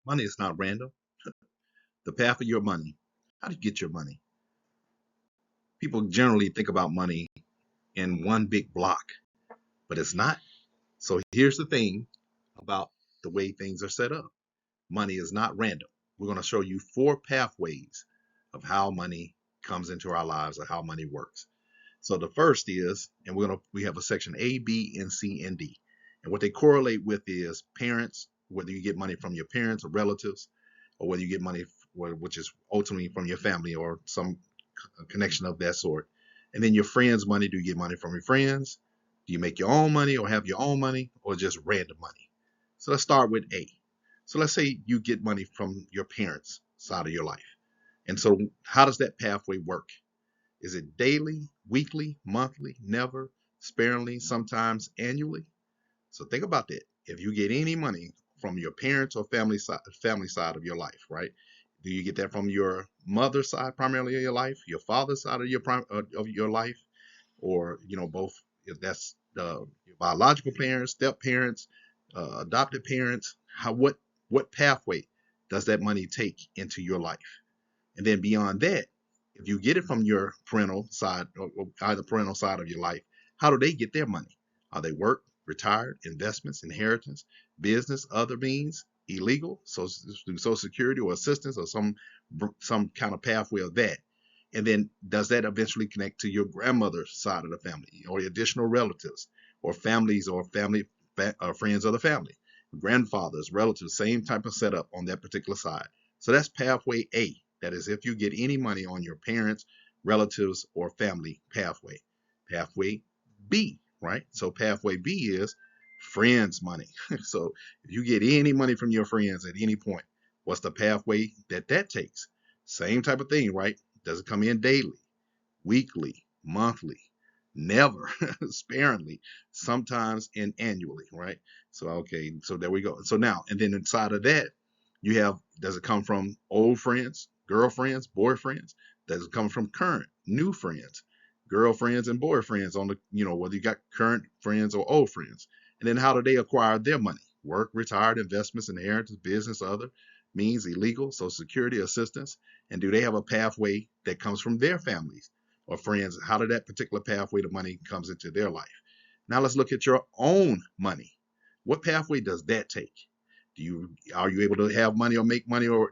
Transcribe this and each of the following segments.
Money is not random. The path of your money. How do you get your money? People generally think about money in one big block, but it's not. So here's the thing about the way things are set up. Money is not random. We're going to show you four pathways of how money comes into our lives or how money works. So the first is, and we have a section A, B, and C, and D. And what they correlate with is parents, whether you get money from your parents or relatives, or whether you get money, which is ultimately from your family or some connection of that sort. And then your friends' money, do you get money from your friends? Do you make your own money or have your own money or just random money? So let's start with A. So let's say you get money from your parents' side of your life. And so how does that pathway work? Is it daily, weekly, monthly, never, sparingly, sometimes annually? So think about that. If you get any money from your parents or family side of your life, right? Do you get that from your mother's side primarily of your life, your father's side of your life, or both? If that's your biological parents, step parents, adopted parents, what pathway does that money take into your life? And then beyond that, if you get it from your parental side or either parental side of your life, how do they get their money? Are they work, retired, investments, inheritance, business, other means, illegal, so through Social Security or assistance or some kind of pathway of that? And then does that eventually connect to your grandmother's side of the family or additional relatives or families or friends of the family, grandfathers, relatives, same type of setup on that particular side. So that's pathway A. That is if you get any money on your parents, relatives, or family pathway. Pathway B, right? So pathway B is friends' money. So if you get any money from your friends at any point, what's the pathway that takes? Same type of thing, right? Does it come in daily, weekly, monthly, never, sparingly, sometimes and annually, right? So okay, so there we go. So now, and then inside of that, you have, does it come from old friends, girlfriends, boyfriends? Does it come from current, new friends, girlfriends and boyfriends on the, whether you got current friends or old friends? And then how do they acquire their money? Work, retired, investments, inheritance, business, other means, illegal, social security, assistance. And do they have a pathway that comes from their families or friends? How did that particular pathway to money comes into their life? Now let's look at your own money. What pathway does that take? Are you able to have money or make money or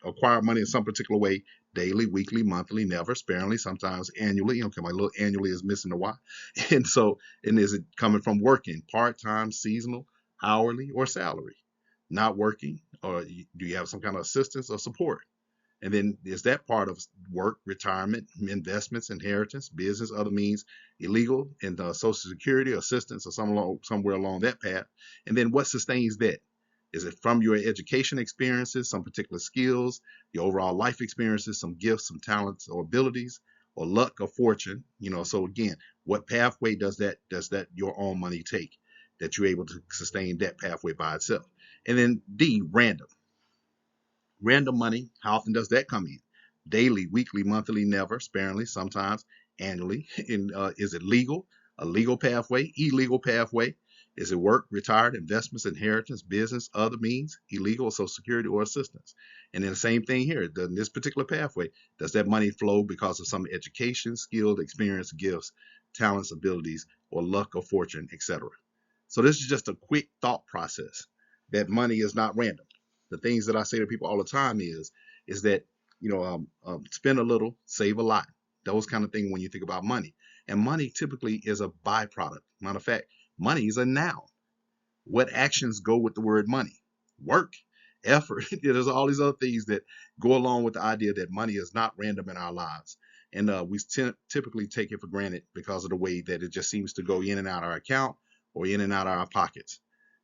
acquire money in some particular way? Daily, weekly, monthly, never, sparingly, sometimes annually. Okay, my little annually is missing a Y. And so, and is it coming from working, part-time, seasonal, hourly, or salary? Not working, or do you have some kind of assistance or support? And then is that part of work, retirement, investments, inheritance, business, other means, illegal, and social security, assistance, or somewhere along that path? And then what sustains that? Is it from your education experiences, some particular skills, your overall life experiences, some gifts, some talents or abilities, or luck or fortune? So again, what pathway does that your own money take that you're able to sustain that pathway by itself? And then D, random. Random money, how often does that come in? Daily, weekly, monthly, never, sparingly, sometimes annually. Is it legal? A legal pathway, illegal pathway? Is it work, retired, investments, inheritance, business, other means, illegal, social security, or assistance? And then the same thing here. In this particular pathway, does that money flow because of some education, skill, experience, gifts, talents, abilities, or luck or fortune, etc.? So this is just a quick thought process that money is not random. The things that I say to people all the time is that spend a little, save a lot. Those kind of things when you think about money. And money typically is a byproduct. Matter of fact, money is a noun. What actions go with the word money? Work, effort. There's all these other things that go along with the idea that money is not random in our lives. And we typically take it for granted because of the way that it just seems to go in and out of our account or in and out of our pockets.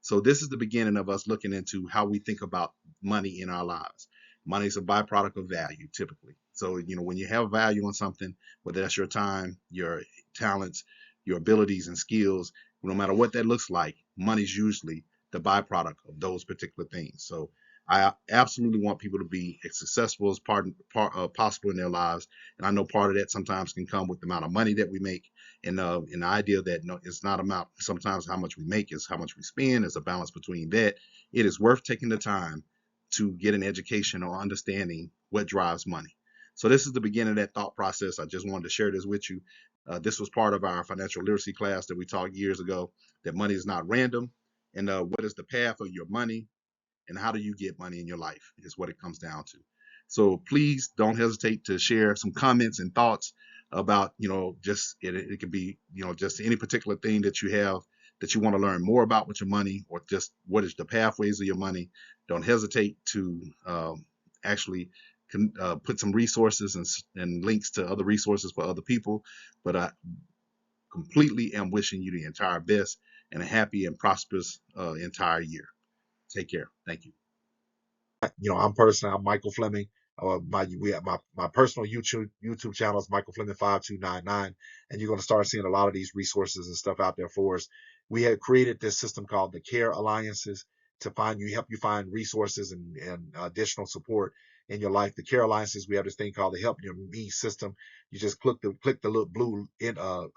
So this is the beginning of us looking into how we think about money in our lives. Money is a byproduct of value, typically. So, when you have value on something, whether that's your time, your talents, your abilities and skills, no matter what that looks like, money's usually the byproduct of those particular things. So I absolutely want people to be as successful as possible in their lives. And I know part of that sometimes can come with the amount of money that we make, and the idea that no, it's not about sometimes how much we make, is how much we spend. Is a balance between that. It is worth taking the time to get an education or understanding what drives money. So this is the beginning of that thought process. I just wanted to share this with you. This was part of our financial literacy class that we taught years ago, that money is not random, and what is the path of your money, and how do you get money in your life is what it comes down to. So please don't hesitate to share some comments and thoughts about, just it could be, just any particular thing that you have that you want to learn more about with your money, or just what is the pathways of your money. Don't hesitate to actually put some resources and links to other resources for other people. But I completely am wishing you the entire best and a happy and prosperous entire year. Take care. Thank you. I'm Michael Fleming. We have my personal YouTube channel is Michael Fleming 5299, and you're going to start seeing a lot of these resources and stuff out there for us. We have created this system called the Care Alliances to help you find resources and additional support in your life. The Care Alliances, we have this thing called the Help Your Me system. You just click the little blue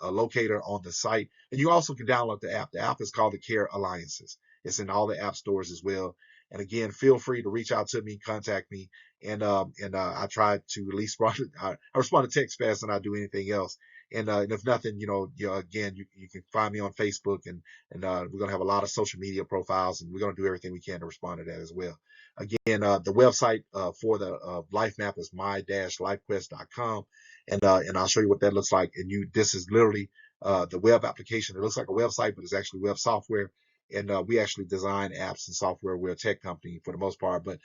locator on the site, and you also can download the app. The app is called the Care Alliances. It's in all the app stores as well. And again, feel free to reach out to me, contact me, and I try to at least I respond to text fast than I do anything else. And if nothing, again, you can find me on Facebook, and we're gonna have a lot of social media profiles, and we're gonna do everything we can to respond to that as well. Again, the website for the life map is my-lifequest.com, and I'll show you what that looks like. And this is literally the web application. It looks like a website, but it's actually web software. And we actually design apps and software. We're a tech company for the most part, but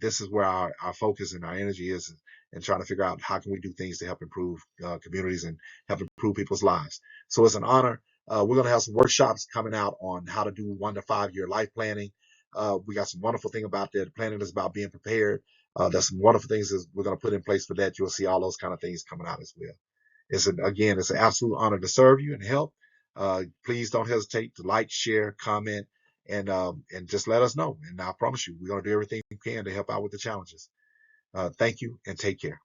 this is where our focus and our energy is, in trying to figure out how can we do things to help improve communities and help improve people's lives. So it's an honor. We're going to have some workshops coming out on how to do 1 to 5 year life planning. We got some wonderful thing about that. Planning is about being prepared. There's some wonderful things that we're going to put in place for that. You'll see all those kind of things coming out as well. It's an absolute honor to serve you and help. Please don't hesitate to like, share, comment, and just let us know. And I promise you, we're going to do everything we can to help out with the challenges. Thank you and take care.